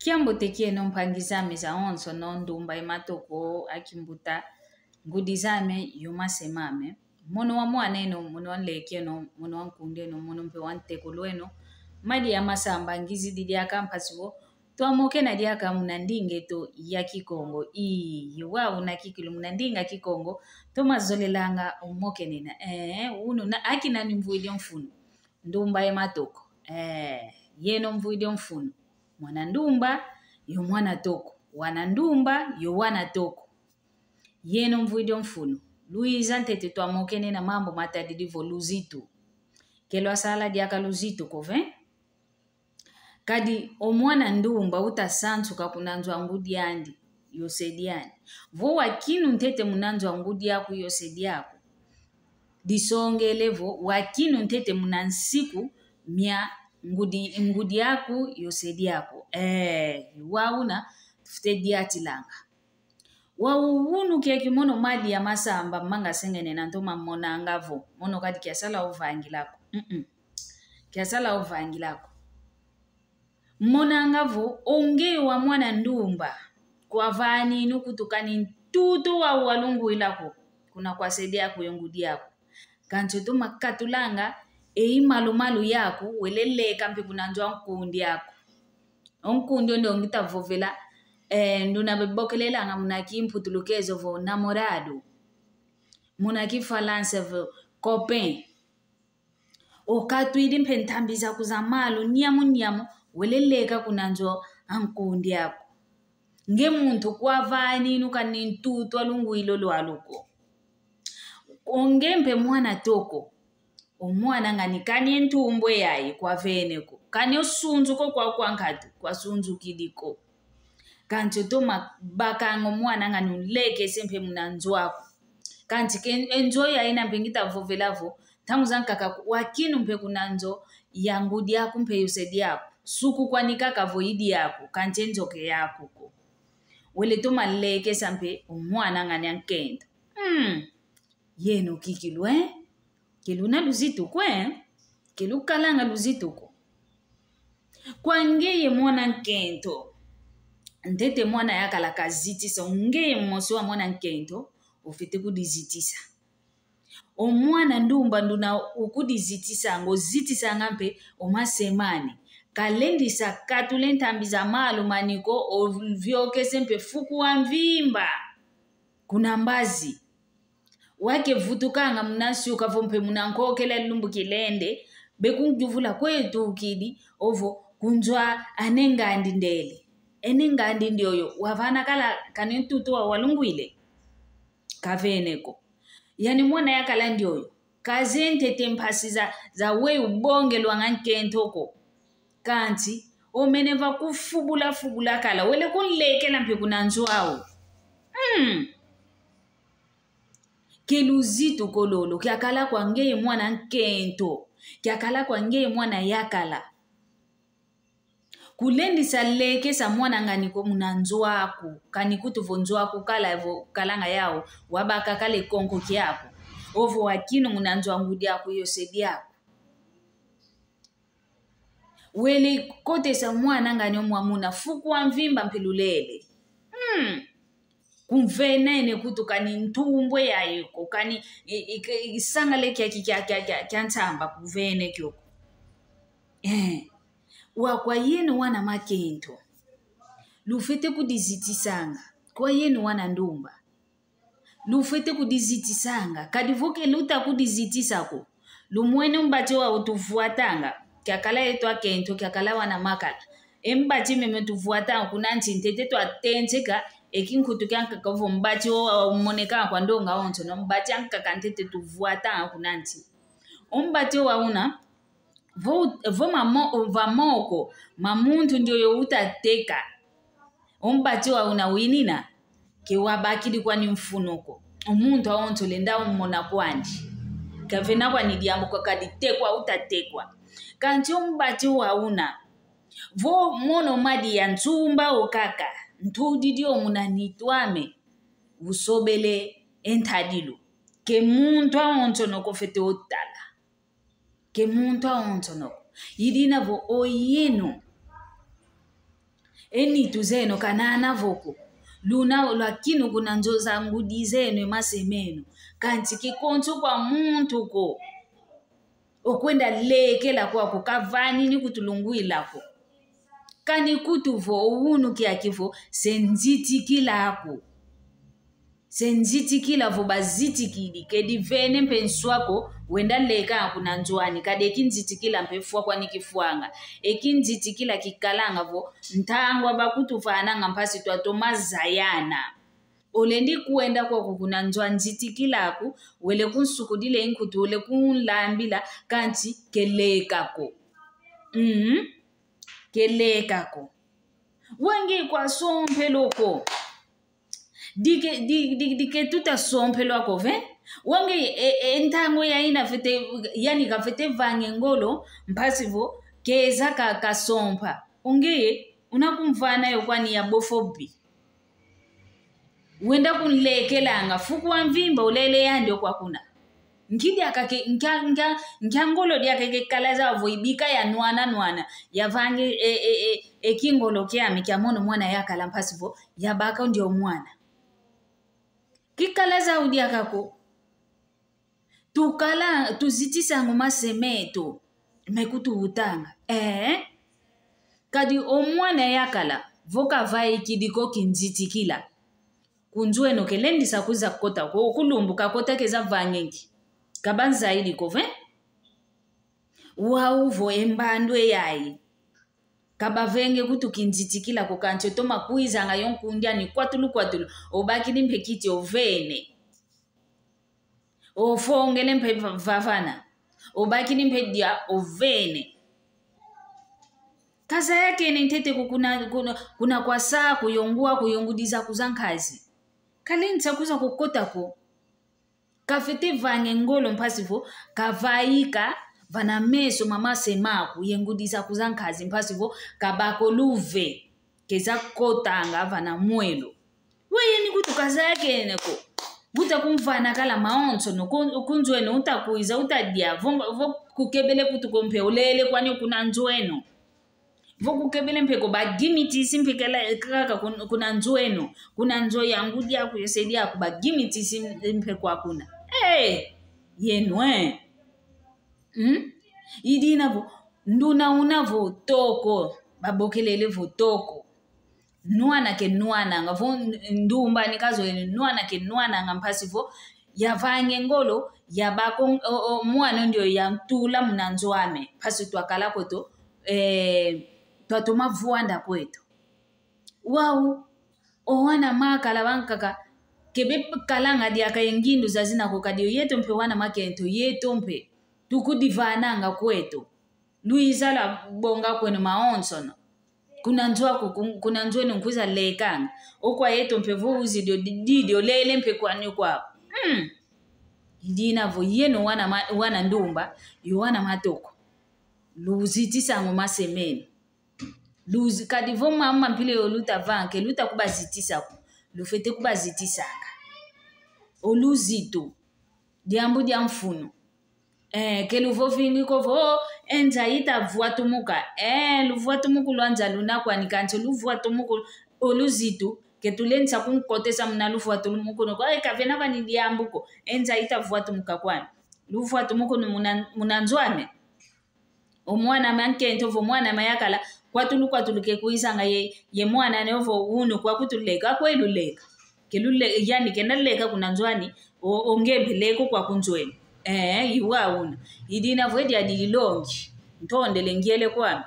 Kiambo tekie no mpangizame za onso no ndumba imatoko akimbuta ngudizame yuma semame mono wa mwaneno mono wanleke no mono wankunde no mono mpe wantekolweno madi ya masamba ngizi didi akampasiwo tuamoke na diaka munandinge to ya kikongo yuwa unakikilu munandinga kikongo to mazolelanga umoke nina uno na akina ni mvuidi mfunu ndumba imatoko yeno mvuidi mfunu mwana ndumba yo mwana toko wana ndumba yo wana toko yeno mvuidi mfunu Luiza ntete tuamokene na mambo matadidivo luzito kelo asala diaka luzito kove kadi omwana ndumba utasansu kakunanzwa ngudi andi yosediani vo wakinu ntete munanzwa ngudi yako yosediako disongelevo wakinu ntete munansiku mia ngudi yako yosediako wauna tufute diatilanga wawunu keki mono madi ya masamba manga sengene na ntoma mona angavo mono kadi kiasala uvangilako kiasala uvangilako mona angavo onge wa mwana ndumba kwa vani nukutukani tutu wa walungu ilako kuna kwa sedi yako yongudi yako kancho tuma katulanga malu yako welele kampi kuna njwa nkundi yako onkundi ndo ngita vovela nduna bebokelela nga munaki imputulukezo vo namorado munaki falance vo copain okatwidi mpentambiza kuzamalu niamu weleleka kunanzo ankundi yako nge muntu kwa vani nuka nintutu alungu ilolo aluko ongempe mwana toko omwana ngani kani ntumbwe yayi kwa veneko kani osunzu ko kwa kwankatu kwa sunzu kidiko kanti toma bakango mwana ngani uleke sempe munanzwako kanti enjoy aina mpengita vovelavo tangu zankaka wakinu mpe kunanzo ya ngudi yako mpe yosedi yako suku kwa nikaka voidi yako kanti enjoke yako ko wele toma leke sampe omwana ngani ankenda yeno kikilu kiluna luzito kwe kilu kalanga luzito ko kwa ngeye mwana nkento ntete mwana yakala kazitisa ngeye mmosi wa mwana nkento ufite kudizitisa omwana ndumba nduna ukudizitisa ngozitisa ngampe omasemani kalendisa katule ntambiza malu maniko ovyoke sempe fuku wa mvimba kuna mbazi wake vutukanga mnasi ukavompe munankokela lumbu kilende bekunguvula kwetu ukidi ovo kunjwa anengandi ndele enengandi ndioyo wavana kala kanintutu wa walunguile kaveneko yani mwana yakala ndioyo kazente tempasi za we ubonge lwangankentoko kanti omeneva kufubula kala wele kunlekela mpe kunanzwao keluzito kololo kiakala kwa ngeye mwana nkento kiakala kwa ngeye mwana yakala kulendisa leke sa mwana ngani ko munanzwako kanikutu vonzwako kala evo kalanga yao wabaka kale konko kyako ovo wakino munanzwa ngudi yako yosedi yako wele kote sa mwana ngani omwamuna fuku wa mvimba mpilulele kumvenene kutukani ntumbwe yayiko kani isanga leki kya ntamba kuvene kyoko wakwa yenu wana makento lufete kudizitisanga kwa yenu wana ndumba lufete kudizitisanga kadivuke luta kudizitisako lumwene mbati wa utuvuatanga kyakala yetu akento kyakala wana makala embati meme tuvuatanga kunanti ntete to atenteka ekinkutu kyanka kavo mbati wa moneka kwa ndonga onto no mbati anka kantete tuvuatanga kunanti ombati wa una vamoko mamuntu ndio yo utateka ombati wa una winina ke wabakidi kwa ni mfunoko omuntu awonto lenda umona kwandi kavena kwa ni diambo kwa kaditekwa utatekwa kanti ombati wa una vo mono madi ya ntumba okaka ntudidio munanitwame usobele entadilo ke muntu awonto noko fete otala ke muntu awonto noko yidina vo oyeno eni tuzeno kanana voko luna lakini kuna njoza ngudi zeno emasemeno kanti kikonzo kwa muntu ko okwenda lekela kwako kavani ni kutulunguilako kani kutuvo unu kiakivo senzitikilako senzitikila vo bazitikili kedi vene mpenswako wenda leka kuna njwani kade kinzitikila mpefua kwa nikifuanga ekinzitikila kikalanga vo ntangwa bakutufana ngampasi twatoma zayana olendi kuenda kwa kuna njwanzitikilako wele kunsukudile inkutu wele kunlambila kanti kelekako kelekako wengi kwa sompeloko dike tuta sompelo ako ve wange entango ya ina fete yani ka fete vange ngolo mpasivo keza ka sompa unge unakumvana yo kwani ya bofobi wenda kunlekelanga fukwa mvimba ulele yande kwa kuna ngidi akake ngangolo dia keke kalaza voibika ya nwana ya vange ekingolo kyami kyamono mwana yakala mpasivo yabaka ndio mwana kikalaza udia kako tukala tuzitisa ngoma semeto mekutu utanga kadi omwana yakala voka vai kidiko kinzitikila kunjweno kelendi sakuza kota ko kulumbuka kota keza vanyengi kabanza ili kove wauvo embandwe yayi kabavenge kutu kinzitikila kukancho toma kuiza nga yonkundia ni kwatulu obaki nimpekiti ovene ofongele mpe vavana obaki nimpedia ovene kaza yake ni ntete kuna kwa saa kuyongudiza kuzankazi kalinza kuza kukota ko kafete vange ngolo mpasivo kavaika vana meso mama semaku yengudiza kuzankazi mpasivo kabako luve keza kotanga vana mwelo weye ni kutukaza yake neko buta kumfana kala maonso no kunjweno utakuiza utadia vo kukebele kutukompe olele kwani kuna njweno vo kukebele mpeko bagimiti simpikela kaka kuna njweno kuna njo yangu dia kuyesaidia kubagimiti simpeko akuna yenwe idina vo nduna unavo toko babokelele vo toko nuana ke nuana ngavo ndumba nikazo nuana ke nuana ngampasivo yavange ngolo yabako mwana ndio yantula mnanzwame pasi twakala kweto twatoma vuanda kweto wau owana makala bankaka kebe kalanga dia kayengindu zazina ko kadio yeto mpe wana makento yeto mpe tukudivananga kweto Luisa la bonga kwenu maonsono kuna njweno nkuza lekanga okwa yeto mpevu uzidio didio lele mpe kwani kwa idina vo yeno wana ndumba yowana matoko luzitisa ngoma semeni luzi kadivo mama mpile yoluta vanke luta kubazitisa ku lufete kubazitisaka oluzito diambu diamfuno keluvo vingi kovo enza ita vuatumuka luvuatumuku lwanza lunakwa nikanche luvuatumuku oluzito ketulenza kunkotesa mna luvuatumuku no kwa kavena bani diambuko enza ita vuatumuka kwani luvuatumuku munanzwane omwana mankento vo mwana mayakala kwatuluke kuisanga ye mwana nevo uno kwa kutuleka kwa iluleka kelule yani kenaleka kunanzwani ongebeleko kwa kunzweni iwa una idina vwedi adililongi ntonde lengiele kwami